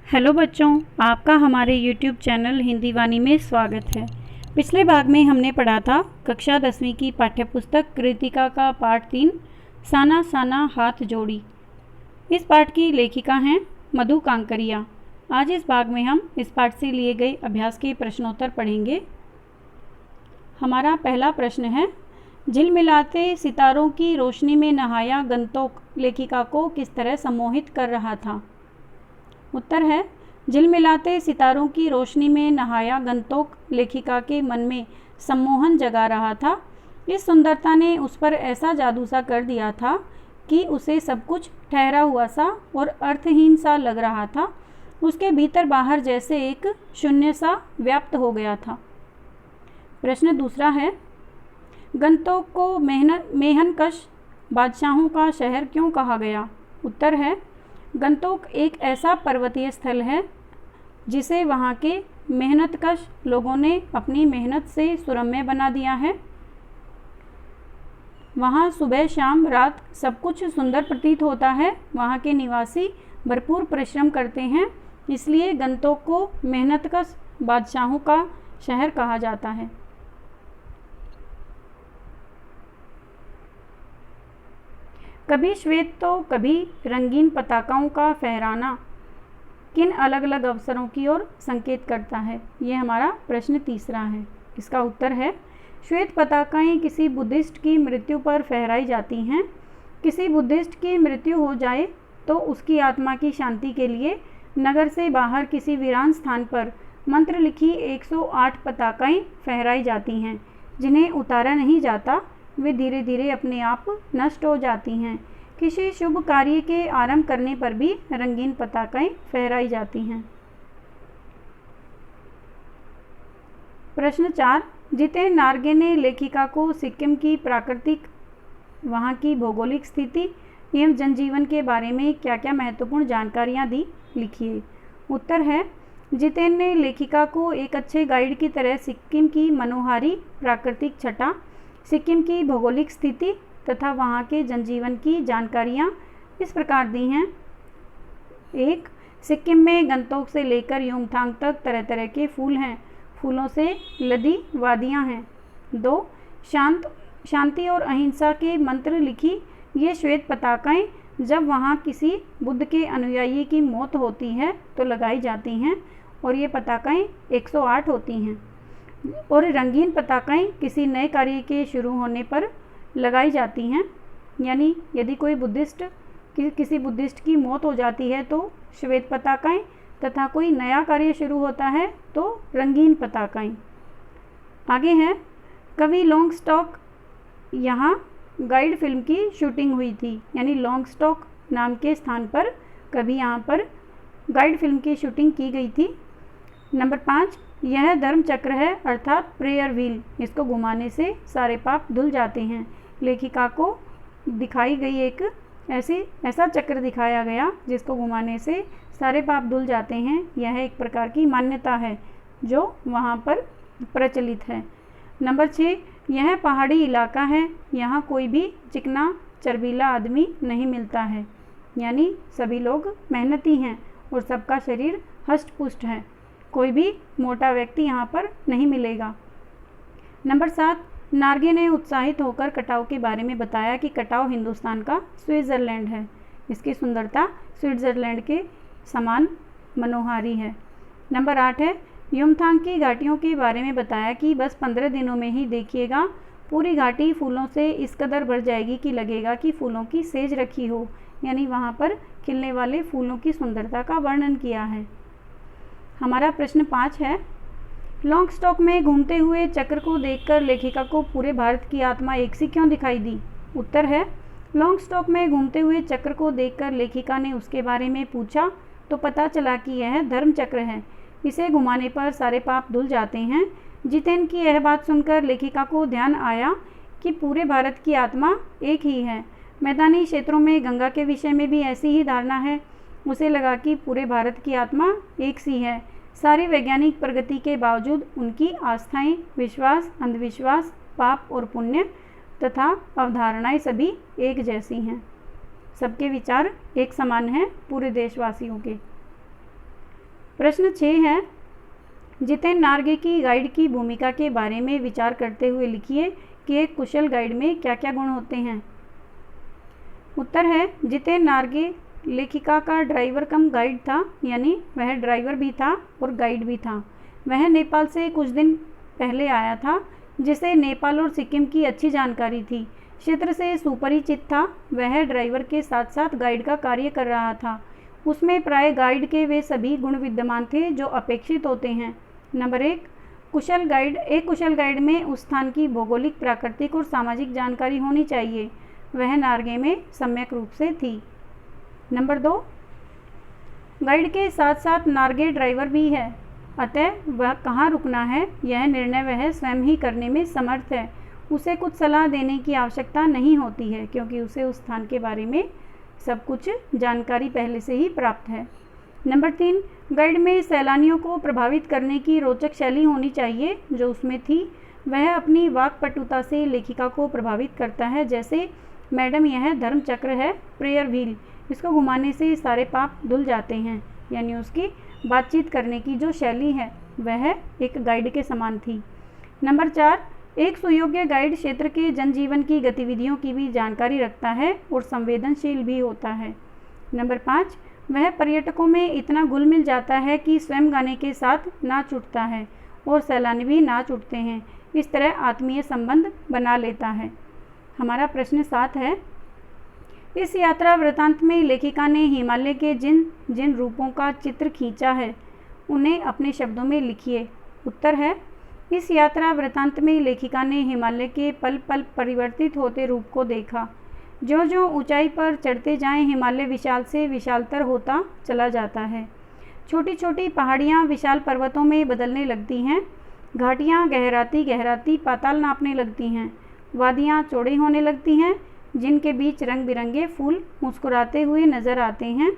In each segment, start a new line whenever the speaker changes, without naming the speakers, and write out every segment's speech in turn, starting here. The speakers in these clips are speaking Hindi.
हेलो बच्चों, आपका हमारे YouTube चैनल हिंदी वाणी में स्वागत है। पिछले भाग में हमने पढ़ा था कक्षा 10वीं की पाठ्यपुस्तक कृतिका का पाठ 3 साना साना हाथ जोड़ी। इस पाठ की लेखिका हैं मधु कांकरिया। आज इस भाग में हम इस पाठ से लिए गए अभ्यास के प्रश्नोत्तर पढ़ेंगे। हमारा पहला प्रश्न है, झिलमिलाते सितारों की रोशनी में नहाया गंतोक लेखिका को किस तरह सम्मोहित कर रहा था। उत्तर है, झिलमिलाते सितारों की रोशनी में नहाया गंतोक लेखिका के मन में सम्मोहन जगा रहा था। इस सुंदरता ने उस पर ऐसा जादू सा कर दिया था कि उसे सब कुछ ठहरा हुआ सा और अर्थहीन सा लग रहा था। उसके भीतर बाहर जैसे एक शून्य सा व्याप्त हो गया था। प्रश्न दूसरा है, गंतोक को मेहनकश बादशाहों का शहर क्यों कहा गया। उत्तर है, गंतोक एक ऐसा पर्वतीय स्थल है जिसे वहाँ के मेहनतकश लोगों ने अपनी मेहनत से सुरम्य बना दिया है। वहाँ सुबह शाम रात सब कुछ सुंदर प्रतीत होता है। वहाँ के निवासी भरपूर परिश्रम करते हैं, इसलिए गंतोक को मेहनतकश बादशाहों का शहर कहा जाता है। कभी श्वेत तो कभी रंगीन पताकाओं का फहराना किन अलग अलग अवसरों की ओर संकेत करता है। ये हमारा प्रश्न तीसरा है। इसका उत्तर है, श्वेत पताकाएं किसी बुद्धिस्ट की मृत्यु पर फहराई जाती हैं। किसी बुद्धिस्ट की मृत्यु हो जाए तो उसकी आत्मा की शांति के लिए नगर से बाहर किसी वीरान स्थान पर मंत्र लिखी 108 पताकाएं फहराई जाती हैं, जिन्हें उतारा नहीं जाता। वे धीरे धीरे अपने आप नष्ट हो जाती हैं। किसी शुभ कार्य के आरंभ करने पर भी रंगीन पताकाएं फहराई जाती हैं। प्रश्न 4, जितेन नार्गे ने लेखिका को सिक्किम की प्राकृतिक, वहाँ की भौगोलिक स्थिति एवं जनजीवन के बारे में क्या क्या महत्वपूर्ण जानकारियाँ दी, लिखिए। उत्तर है, जितेन ने लेखिका को एक अच्छे गाइड की तरह सिक्किम की मनोहारी प्राकृतिक छटा, सिक्किम की भौगोलिक स्थिति तथा वहाँ के जनजीवन की जानकारियाँ इस प्रकार दी हैं। 1, सिक्किम में गंतोक से लेकर युमथांग तक तरह तरह के फूल हैं। फूलों से लदी वादियाँ हैं। 2, शांति और अहिंसा के मंत्र लिखी ये श्वेत पताकाएं जब वहाँ किसी बुद्ध के अनुयायी की मौत होती है तो लगाई जाती हैं, और ये पताकाएं 108 होती हैं। और रंगीन पताकाएं किसी नए कार्य के शुरू होने पर लगाई जाती हैं। यानी यदि कोई किसी बुद्धिस्ट की मौत हो जाती है तो श्वेत पताकाएं, तथा कोई नया कार्य शुरू होता है तो रंगीन पताकाएं। आगे है, कवि लॉन्गस्टॉक यहाँ गाइड फिल्म की शूटिंग हुई थी। यानी लॉन्गस्टॉक नाम के स्थान पर कभी यहाँ पर गाइड फिल्म की शूटिंग की गई थी। नंबर 5, यह धर्म चक्र है अर्थात प्रेयर व्हील। इसको घुमाने से सारे पाप धुल जाते हैं। लेखिका को दिखाई गई एक ऐसा चक्र दिखाया गया जिसको घुमाने से सारे पाप धुल जाते हैं। यह एक प्रकार की मान्यता है जो वहाँ पर प्रचलित है। नंबर 6, यह पहाड़ी इलाका है। यहाँ कोई भी चिकना चर्बीला आदमी नहीं मिलता है। यानी सभी लोग मेहनती हैं और सबका शरीर हष्ट पुष्ट है। कोई भी मोटा व्यक्ति यहाँ पर नहीं मिलेगा। नंबर 7, नार्गे ने उत्साहित होकर कटाव के बारे में बताया कि कटाव हिंदुस्तान का स्विट्ज़रलैंड है। इसकी सुंदरता स्विट्ज़रलैंड के समान मनोहारी है। नंबर 8 है, युमथांग की घाटियों के बारे में बताया कि बस 15 दिनों में ही देखिएगा पूरी घाटी फूलों से इस कदर भर जाएगी कि लगेगा कि फूलों की सेज रखी हो। यानी वहाँ पर खिलने वाले फूलों की सुंदरता का वर्णन किया है। हमारा प्रश्न 5 है, लॉन्गस्टॉक में घूमते हुए चक्र को देखकर लेखिका को पूरे भारत की आत्मा एक सी क्यों दिखाई दी। उत्तर है, लॉन्गस्टॉक में घूमते हुए चक्र को देखकर लेखिका ने उसके बारे में पूछा तो पता चला कि यह धर्म चक्र है। इसे घुमाने पर सारे पाप धुल जाते हैं। जितेन की यह बात सुनकर लेखिका को ध्यान आया कि पूरे भारत की आत्मा एक ही है। मैदानी क्षेत्रों में गंगा के विषय में भी ऐसी ही धारणा है। उसे लगा कि पूरे भारत की आत्मा एक सी है। सारी वैज्ञानिक प्रगति के बावजूद उनकी आस्थाएं, विश्वास, अंधविश्वास, पाप और पुण्य तथा अवधारणाएं सभी एक जैसी हैं। सबके विचार एक समान हैं पूरे देशवासियों के। प्रश्न 6 है, जितेन नार्गे की गाइड की भूमिका के बारे में विचार करते हुए लिखिए कि एक कुशल गाइड में क्या क्या गुण होते हैं। उत्तर है, जितेन नार्गे लेखिका का ड्राइवर कम गाइड था, यानी वह ड्राइवर भी था और गाइड भी था। वह नेपाल से कुछ दिन पहले आया था, जिसे नेपाल और सिक्किम की अच्छी जानकारी थी, क्षेत्र से सुपरिचित था। वह ड्राइवर के साथ साथ गाइड का कार्य कर रहा था। उसमें प्राय गाइड के वे सभी गुण विद्यमान थे जो अपेक्षित होते हैं। नंबर 1, कुशल गाइड। एक कुशल गाइड में उस स्थान की भौगोलिक, प्राकृतिक और सामाजिक जानकारी होनी चाहिए। वह नार्गे में सम्यक रूप से थी। नंबर 2, गाइड के साथ साथ नार्गे ड्राइवर भी है, अतः वह कहाँ रुकना है यह निर्णय वह स्वयं ही करने में समर्थ है। उसे कुछ सलाह देने की आवश्यकता नहीं होती है, क्योंकि उसे उस स्थान के बारे में सब कुछ जानकारी पहले से ही प्राप्त है। नंबर 3, गाइड में सैलानियों को प्रभावित करने की रोचक शैली होनी चाहिए, जो उसमें थी। वह अपनी वाक्पटुता से लेखिका को प्रभावित करता है, जैसे मैडम यह धर्म चक्र है, प्रेयर व्हील, इसको घुमाने से सारे पाप धुल जाते हैं। यानी उसकी बातचीत करने की जो शैली है वह एक गाइड के समान थी। नंबर 4, एक सुयोग्य गाइड क्षेत्र के जनजीवन की गतिविधियों की भी जानकारी रखता है और संवेदनशील भी होता है। नंबर 5, वह पर्यटकों में इतना घुल मिल जाता है कि स्वयं गाने के साथ नाच उठता है और सैलानी भी नाच उठते हैं। इस तरह आत्मीय संबंध बना लेता है। हमारा प्रश्न 7 है, इस यात्रा वृतांत में लेखिका ने हिमालय के जिन जिन रूपों का चित्र खींचा है उन्हें अपने शब्दों में लिखिए। उत्तर है, इस यात्रा वृतांत में लेखिका ने हिमालय के पल पल परिवर्तित होते रूप को देखा। जो जो ऊंचाई पर चढ़ते जाएं, हिमालय विशाल से विशालतर होता चला जाता है। छोटी छोटी पहाड़ियाँ विशाल पर्वतों में बदलने लगती हैं। घाटियाँ गहराती गहराती पाताल नापने लगती हैं। वादियाँ चौड़ी होने लगती हैं, जिनके बीच रंग बिरंगे फूल मुस्कुराते हुए नजर आते हैं।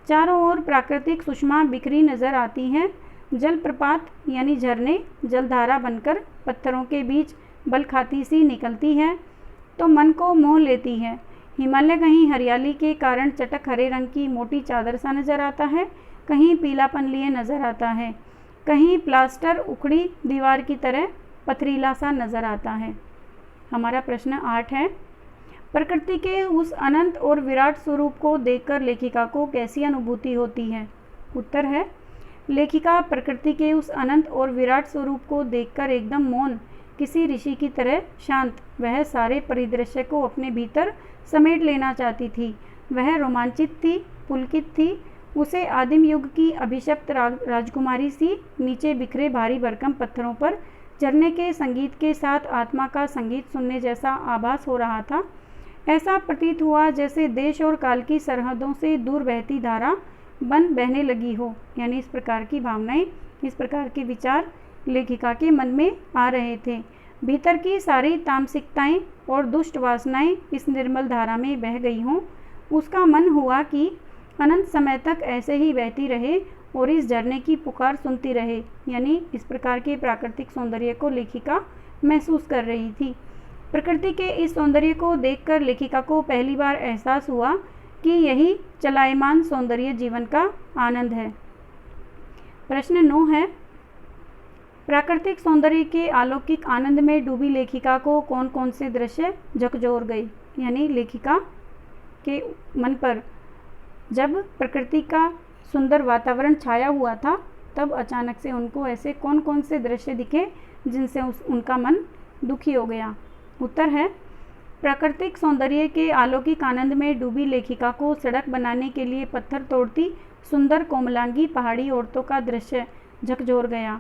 चारों ओर प्राकृतिक सुषमा बिखरी नजर आती हैं। जलप्रपात यानी झरने जलधारा बनकर पत्थरों के बीच बल खाती सी निकलती है तो मन को मोह लेती है। हिमालय कहीं हरियाली के कारण चटक हरे रंग की मोटी चादर सा नजर आता है, कहीं पीलापन लिए नजर आता है, कहीं प्लास्टर उखड़ी दीवार की तरह पथरीला सा नजर आता है। हमारा प्रश्न 8 है, प्रकृति के उस अनंत और विराट स्वरूप को देखकर लेखिका को कैसी अनुभूति होती है। उत्तर है, लेखिका प्रकृति के उस अनंत और विराट स्वरूप को देखकर एकदम मौन, किसी ऋषि की तरह शांत, वह सारे परिदृश्य को अपने भीतर समेट लेना चाहती थी। वह रोमांचित थी, पुलकित थी। उसे आदिम युग की अभिशप्त राजकुमारी सी नीचे बिखरे भारी भरकम पत्थरों पर झरने के संगीत के साथ आत्मा का संगीत सुनने जैसा आभास हो रहा था। ऐसा प्रतीत हुआ जैसे देश और काल की सरहदों से दूर बहती धारा बन बहने लगी हो। यानी इस प्रकार की भावनाएं, इस प्रकार के विचार लेखिका के मन में आ रहे थे। भीतर की सारी तामसिकताएं और दुष्ट वासनाएं इस निर्मल धारा में बह गई हों। उसका मन हुआ कि अनंत समय तक ऐसे ही बहती रहे और इस झरने की पुकार सुनती रहे। यानी इस प्रकार के प्राकृतिक सौंदर्य को लेखिका महसूस कर रही थी। प्रकृति के इस सौंदर्य को देखकर लेखिका को पहली बार एहसास हुआ कि यही चलायमान सौंदर्य जीवन का आनंद है। प्रश्न 9 है, प्राकृतिक सौंदर्य के अलौकिक आनंद में डूबी लेखिका को कौन कौन से दृश्य झकझोर गए। यानी लेखिका के मन पर जब प्रकृति का सुंदर वातावरण छाया हुआ था तब अचानक से उनको ऐसे कौन कौन से दृश्य दिखे जिनसे उनका मन दुखी हो गया। उत्तर है, प्राकृतिक सौंदर्य के अलौकिक आनंद में डूबी लेखिका को सड़क बनाने के लिए पत्थर तोड़ती सुंदर कोमलांगी पहाड़ी औरतों का दृश्य झकझोर गया।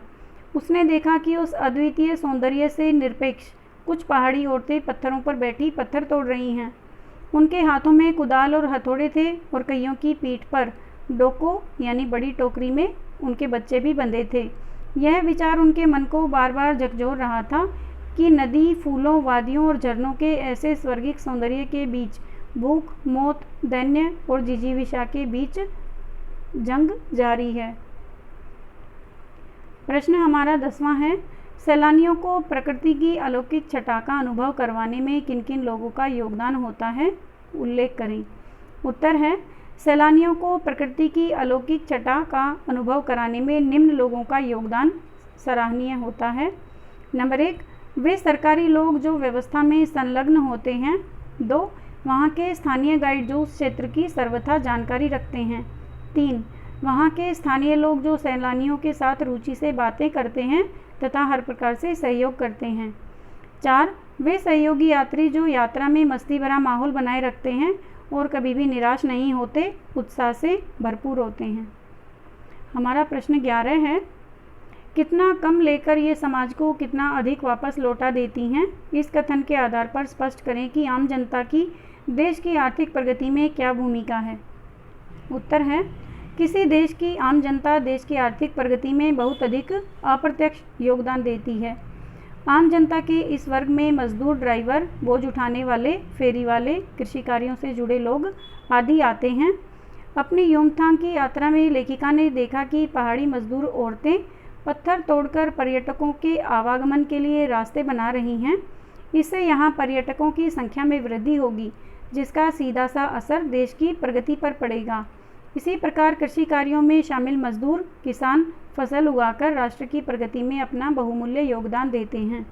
उसने देखा कि उस अद्वितीय सौंदर्य से निरपेक्ष कुछ पहाड़ी औरतें पत्थरों पर बैठी पत्थर तोड़ रही हैं। उनके हाथों में कुदाल और हथौड़े थे और कईयों की पीठ पर डोको यानी बड़ी टोकरी में उनके बच्चे भी बंधे थे। यह विचार उनके मन को बार बार झकझोर रहा था कि नदी, फूलों, वादियों और झरनों के ऐसे स्वर्गिक सौंदर्य के बीच भूख, मौत, दैन्य और जिजीविषा के बीच जंग जारी है। प्रश्न हमारा 10वां है, सैलानियों को प्रकृति की अलौकिक छटा का अनुभव करवाने में किन किन लोगों का योगदान होता है, उल्लेख करें। उत्तर है, सैलानियों को प्रकृति की अलौकिक छटा का अनुभव कराने में निम्न लोगों का योगदान सराहनीय होता है। नंबर 1, वे सरकारी लोग जो व्यवस्था में संलग्न होते हैं। 2, वहाँ के स्थानीय गाइड जो उस क्षेत्र की सर्वथा जानकारी रखते हैं। 3, वहाँ के स्थानीय लोग जो सैलानियों के साथ रुचि से बातें करते हैं तथा हर प्रकार से सहयोग करते हैं। 4, वे सहयोगी यात्री जो यात्रा में मस्ती भरा माहौल बनाए रखते हैं और कभी भी निराश नहीं होते, उत्साह से भरपूर होते हैं। हमारा प्रश्न 11 है, कितना कम लेकर ये समाज को कितना अधिक वापस लौटा देती हैं। इस कथन के आधार पर स्पष्ट करें कि आम जनता की देश की आर्थिक प्रगति में क्या भूमिका है। उत्तर है, किसी देश की आम जनता देश की आर्थिक प्रगति में बहुत अधिक अप्रत्यक्ष योगदान देती है। आम जनता के इस वर्ग में मजदूर, ड्राइवर, बोझ उठाने वाले, फेरी वाले, कृषि कार्यों से जुड़े लोग आदि आते हैं। अपनी योमथांग की यात्रा में लेखिका ने देखा कि पहाड़ी मजदूर औरतें पत्थर तोड़कर पर्यटकों के आवागमन के लिए रास्ते बना रही हैं। इससे यहाँ पर्यटकों की संख्या में वृद्धि होगी, जिसका सीधा सा असर देश की प्रगति पर पड़ेगा। इसी प्रकार कृषि कार्यों में शामिल मजदूर, किसान फसल उगाकर राष्ट्र की प्रगति में अपना बहुमूल्य योगदान देते हैं।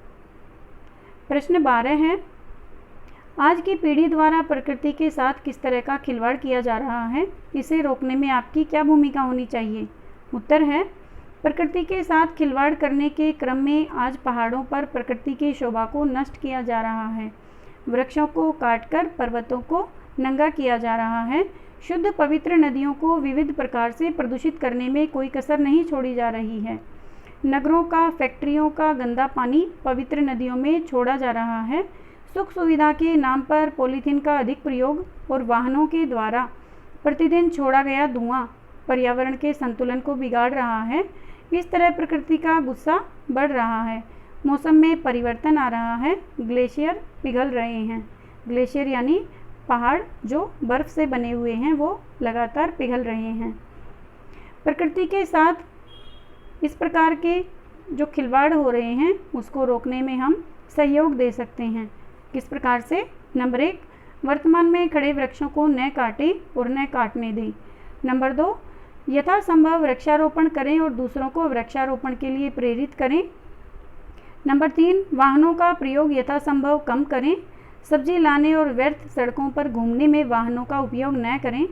प्रश्न 12 है, आज की पीढ़ी द्वारा प्रकृति के साथ किस तरह का खिलवाड़ किया जा रहा है, इसे रोकने में आपकी क्या भूमिका होनी चाहिए। उत्तर है, प्रकृति के साथ खिलवाड़ करने के क्रम में आज पहाड़ों पर प्रकृति की शोभा को नष्ट किया जा रहा है। वृक्षों को काटकर पर्वतों को नंगा किया जा रहा है। शुद्ध पवित्र नदियों को विविध प्रकार से प्रदूषित करने में कोई कसर नहीं छोड़ी जा रही है। नगरों का, फैक्ट्रियों का गंदा पानी पवित्र नदियों में छोड़ा जा रहा है। सुख सुविधा के नाम पर पॉलीथीन का अधिक प्रयोग और वाहनों के द्वारा प्रतिदिन छोड़ा गया धुआं पर्यावरण के संतुलन को बिगाड़ रहा है। इस तरह प्रकृति का गुस्सा बढ़ रहा है। मौसम में परिवर्तन आ रहा है। ग्लेशियर पिघल रहे हैं। ग्लेशियर यानी पहाड़ जो बर्फ से बने हुए हैं, वो लगातार पिघल रहे हैं। प्रकृति के साथ इस प्रकार के जो खिलवाड़ हो रहे हैं, उसको रोकने में हम सहयोग दे सकते हैं। किस प्रकार से? नंबर 1, वर्तमान में खड़े वृक्षों को न काटें और न काटने दें। नंबर 2, यथासंभव वृक्षारोपण करें और दूसरों को वृक्षारोपण के लिए प्रेरित करें। नंबर 3, वाहनों का प्रयोग यथासंभव कम करें। सब्जी लाने और व्यर्थ सड़कों पर घूमने में वाहनों का उपयोग न करें।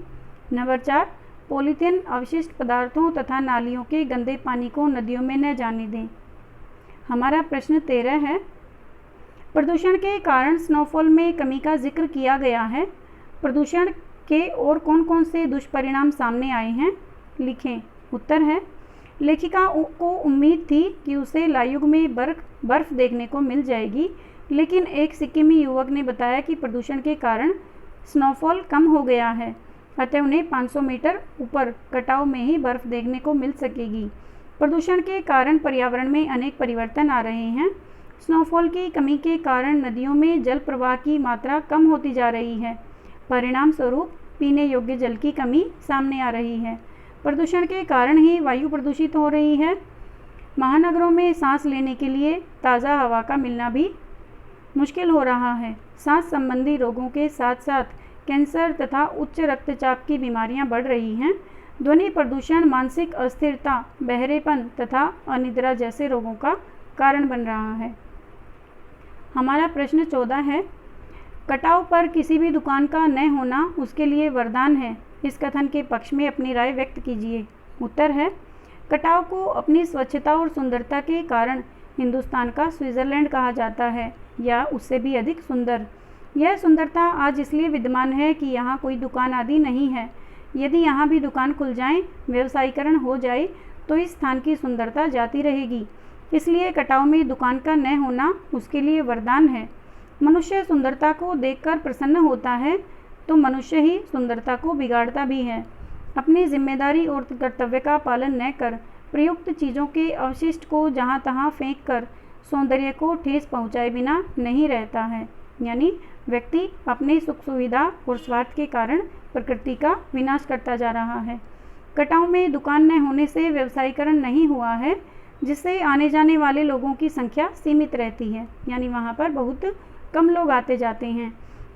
नंबर 4, पॉलीथीन, अवशिष्ट पदार्थों तथा नालियों के गंदे पानी को नदियों में न जाने दें। हमारा प्रश्न 13 है, प्रदूषण के कारण स्नोफॉल में कमी का जिक्र किया गया है। प्रदूषण के और कौन कौन से दुष्परिणाम सामने आए हैं, लिखें। उत्तर है, लेखिका को उम्मीद थी कि उसे लायुग में बर्फ देखने को मिल जाएगी, लेकिन एक सिक्किमी युवक ने बताया कि प्रदूषण के कारण स्नोफॉल कम हो गया है, अतः उन्हें 500 मीटर ऊपर कटाव में ही बर्फ देखने को मिल सकेगी। प्रदूषण के कारण पर्यावरण में अनेक परिवर्तन आ रहे हैं। स्नोफॉल की कमी के कारण नदियों में जल प्रवाह की मात्रा कम होती जा रही है। परिणाम स्वरूप पीने योग्य जल की कमी सामने आ रही है। प्रदूषण के कारण ही वायु प्रदूषित हो रही है। महानगरों में सांस लेने के लिए ताज़ा हवा का मिलना भी मुश्किल हो रहा है। सांस संबंधी रोगों के साथ साथ कैंसर तथा उच्च रक्तचाप की बीमारियां बढ़ रही हैं। ध्वनि प्रदूषण मानसिक अस्थिरता, बहरेपन तथा अनिद्रा जैसे रोगों का कारण बन रहा है। हमारा प्रश्न 14 है, कटाव पर किसी भी दुकान का न होना उसके लिए वरदान है। इस कथन के पक्ष में अपनी राय व्यक्त कीजिए। उत्तर है, कटाव को अपनी स्वच्छता और सुंदरता के कारण हिंदुस्तान का स्विट्ज़रलैंड कहा जाता है, या उससे भी अधिक सुंदर। यह सुंदरता आज इसलिए विद्यमान है कि यहाँ कोई दुकान आदि नहीं है। यदि यहाँ भी दुकान खुल जाए, व्यवसायीकरण हो जाए, तो इस स्थान की सुंदरता जाती रहेगी। इसलिए कटाव में दुकान का न होना उसके लिए वरदान है। मनुष्य सुंदरता को देखकर प्रसन्न होता है, तो मनुष्य ही सुंदरता को बिगाड़ता भी है। अपनी जिम्मेदारी और कर्तव्य का पालन न कर प्रयुक्त चीज़ों के अवशिष्ट को जहाँ तहाँ फेंक कर सौंदर्य को ठेस पहुँचाए बिना नहीं रहता है। यानी व्यक्ति अपनी सुख सुविधा और स्वार्थ के कारण प्रकृति का विनाश करता जा रहा है। कटाव में दुकान न होने से व्यवसायीकरण नहीं हुआ है, जिससे आने जाने वाले लोगों की संख्या सीमित रहती है। यानी वहाँ पर बहुत कम लोग आते जाते हैं,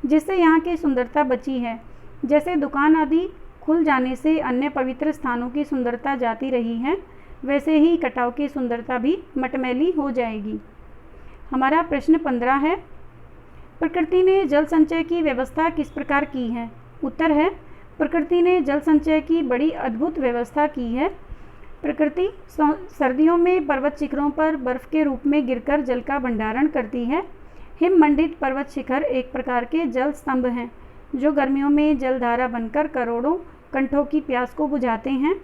जिससे यहाँ की सुंदरता बची है। जैसे दुकान आदि खुल जाने से अन्य पवित्र स्थानों की सुंदरता जाती रही है, वैसे ही कटाव की सुंदरता भी मटमैली हो जाएगी। हमारा प्रश्न 15 है, प्रकृति ने जल संचय की व्यवस्था किस प्रकार की है? उत्तर है, प्रकृति ने जल संचय की बड़ी अद्भुत व्यवस्था की है। प्रकृति सर्दियों में पर्वत शिखरों पर बर्फ के रूप में गिरकर जल का भंडारण करती है। हिममंडित पर्वत शिखर एक प्रकार के जल स्तंभ हैं, जो गर्मियों में जलधारा बनकर करोड़ों कंठों की प्यास को बुझाते हैं।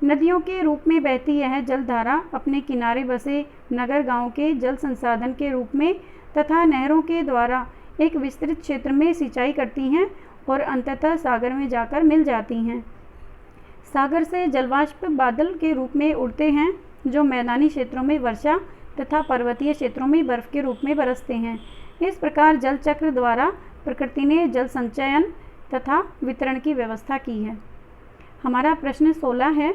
नदियों के रूप में बहती यह जलधारा अपने किनारे बसे नगर गांव के जल संसाधन के रूप में तथा नहरों के द्वारा एक विस्तृत क्षेत्र में सिंचाई करती हैं और अंततः सागर में जाकर मिल जाती हैं। सागर से जलवाष्प बादल के रूप में उड़ते हैं, जो मैदानी क्षेत्रों में वर्षा तथा पर्वतीय क्षेत्रों में बर्फ के रूप में बरसते हैं। इस प्रकार जल चक्र द्वारा प्रकृति ने जल संचयन तथा वितरण की व्यवस्था की है। हमारा प्रश्न 16 है,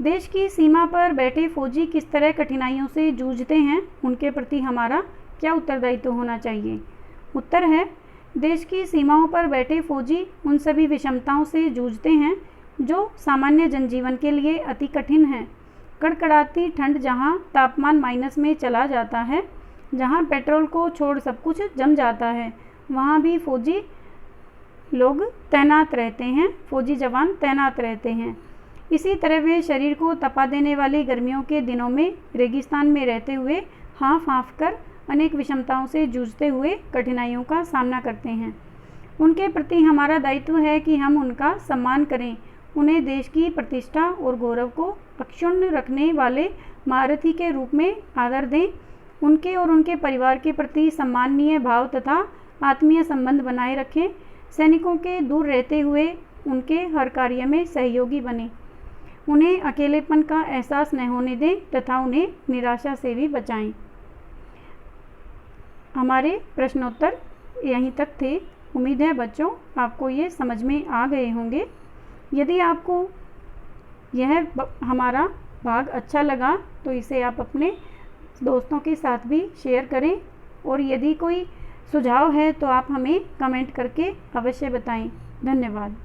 देश की सीमा पर बैठे फौजी किस तरह कठिनाइयों से जूझते हैं, उनके प्रति हमारा क्या उत्तरदायित्व होना चाहिए? उत्तर है, देश की सीमाओं पर बैठे फौजी उन सभी विषमताओं से जूझते हैं जो सामान्य जनजीवन के लिए अति कठिन है। कड़कड़ाती ठंड जहां तापमान माइनस में चला जाता है, जहां पेट्रोल को छोड़ सब कुछ जम जाता है, वहां भी फौजी लोग तैनात रहते हैं, फौजी जवान तैनात रहते हैं। इसी तरह वे शरीर को तपा देने वाली गर्मियों के दिनों में रेगिस्तान में रहते हुए हाँफ हाँफ कर अनेक विषमताओं से जूझते हुए कठिनाइयों का सामना करते हैं। उनके प्रति हमारा दायित्व है कि हम उनका सम्मान करें, उन्हें देश की प्रतिष्ठा और गौरव को अक्षुण्ण रखने वाले महारथी के रूप में आदर दें, उनके और उनके परिवार के प्रति सम्माननीय भाव तथा आत्मीय संबंध बनाए रखें, सैनिकों के दूर रहते हुए उनके हर कार्य में सहयोगी बने, उन्हें अकेलेपन का एहसास न होने दें तथा उन्हें निराशा से भी बचाएं। हमारे प्रश्नोत्तर यहीं तक थे। उम्मीद है बच्चों आपको ये समझ में आ गए होंगे। यदि आपको यह हमारा भाग अच्छा लगा तो इसे आप अपने दोस्तों के साथ भी शेयर करें, और यदि कोई सुझाव है तो आप हमें कमेंट करके अवश्य बताएं। धन्यवाद।